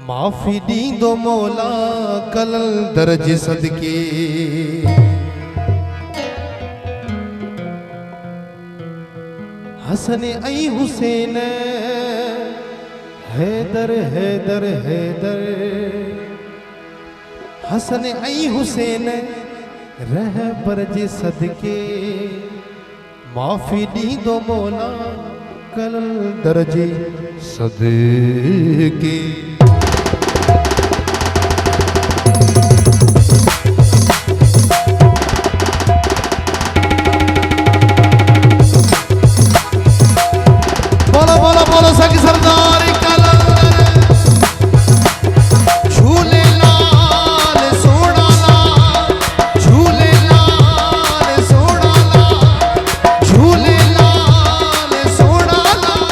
माफ़ी दींदो मौला कलंदर जे सदके हसन ऐं हुसैन हैदर हैदर हैदर हसन ऐं हुसैन रहबर जे सदके माफ़ी दींदो मौला कलंदर जे सदके बोलो सखी सरदार कलंदर झूलेलाल सोना लाल झूलेलाल सोना लाल झूलेलाल सोना लाल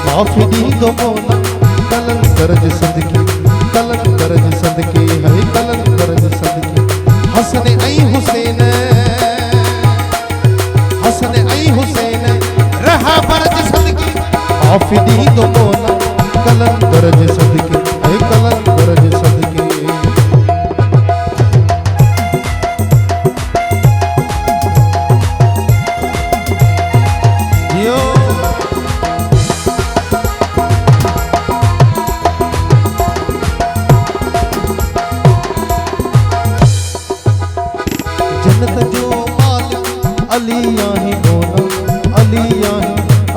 माफ़ी दींदो मौला कलंदर जे सदके है कलंदर जे सदके हसन ऐं हुसैन हसन ऐं हुसैन रहबर जे सदके माफ़ी दींदो मौला कलंदर जे सदके है कलंदर जे सदके जियो जन्नत जो मालिक अली आहे मौला अली आहे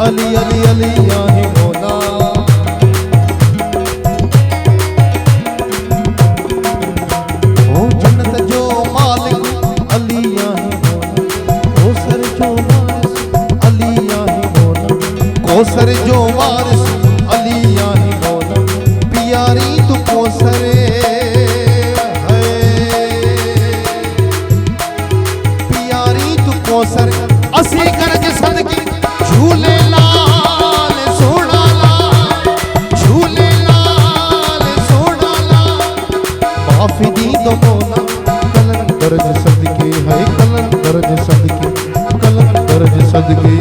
अली अली अली आहे मौला ओ जन्नत जो मालिक अली आहे मौला कोसर जो वारिस अली आहे मौला कोसर जो वारिस अली आहे मौला प्यारी तू कोसर कोसर असी करज सदके झूलेलाल सोना लाल झूलेलाल सोना लाल माफ़ी दींदो मौला कलंदर जे सदके है कलंदर जे सदके कलंदर जे सदके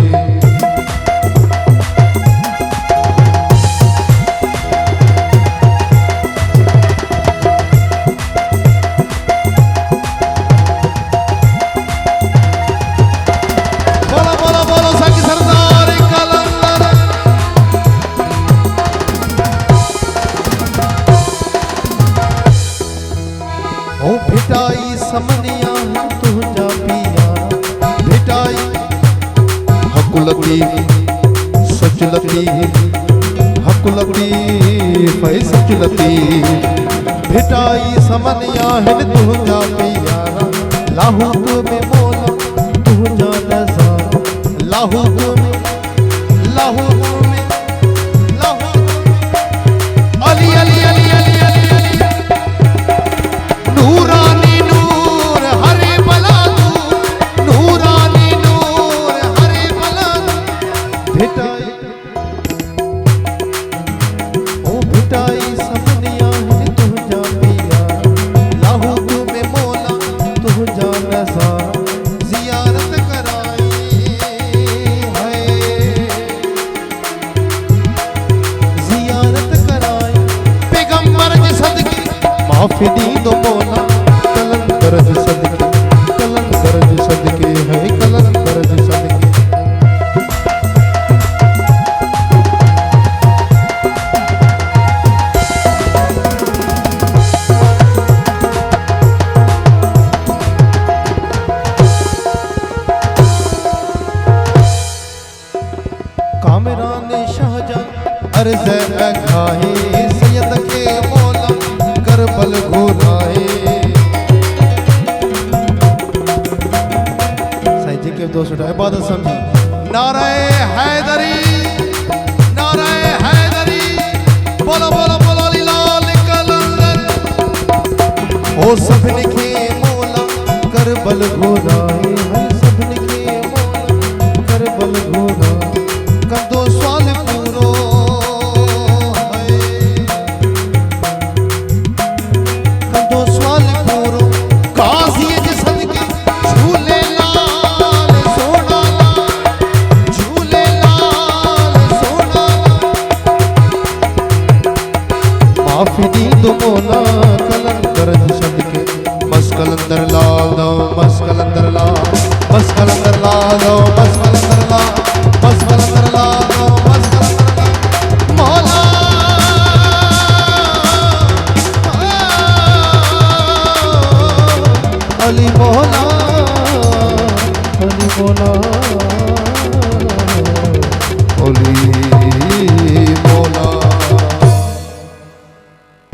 भिटाई समनिया तुझा पिया भिटाई हकुलती सचलती हकुलती फै सचलती भिटाई समनिया तुझा पिया लाहौत में मौला तुझा नज़ारा लाहौत में अली अली अली अली अली नूरानी नूर हरे बला नूरानी नूर हरे बला भिटाई ओ भिटाई समनिया है तुझा पिया लाहौत में मौला तुझा नज़ारा जियारत कराई है जियारत कराई पैगंबर के सदके माफ़ी दींदो मौला कलंदर जे सदके है कलंदर जे सदके कामरान शाहजहां अर्ज़ खाए सैयद के मौला करबल घुराए साईं जी के दोस्त इबादत समझी नाराए हैदरी बोलो बोलो बोलो लाल कलंदर ओ सभिनी खे मौला करबल घुराए सभिनी खे मौला करबल घुराए कंदो सवाल पूरो कंदो सवाल पूरो काज़ी जे सदके झूलेलाल सोना लाल झूलेलाल सोना कलंदर ला दो बस कलंदर ला बस कलंदर ला दो बस कलंदर ला बस कलंदर ला दो बस कलंदर ला मौला अली मौला अली मौला अली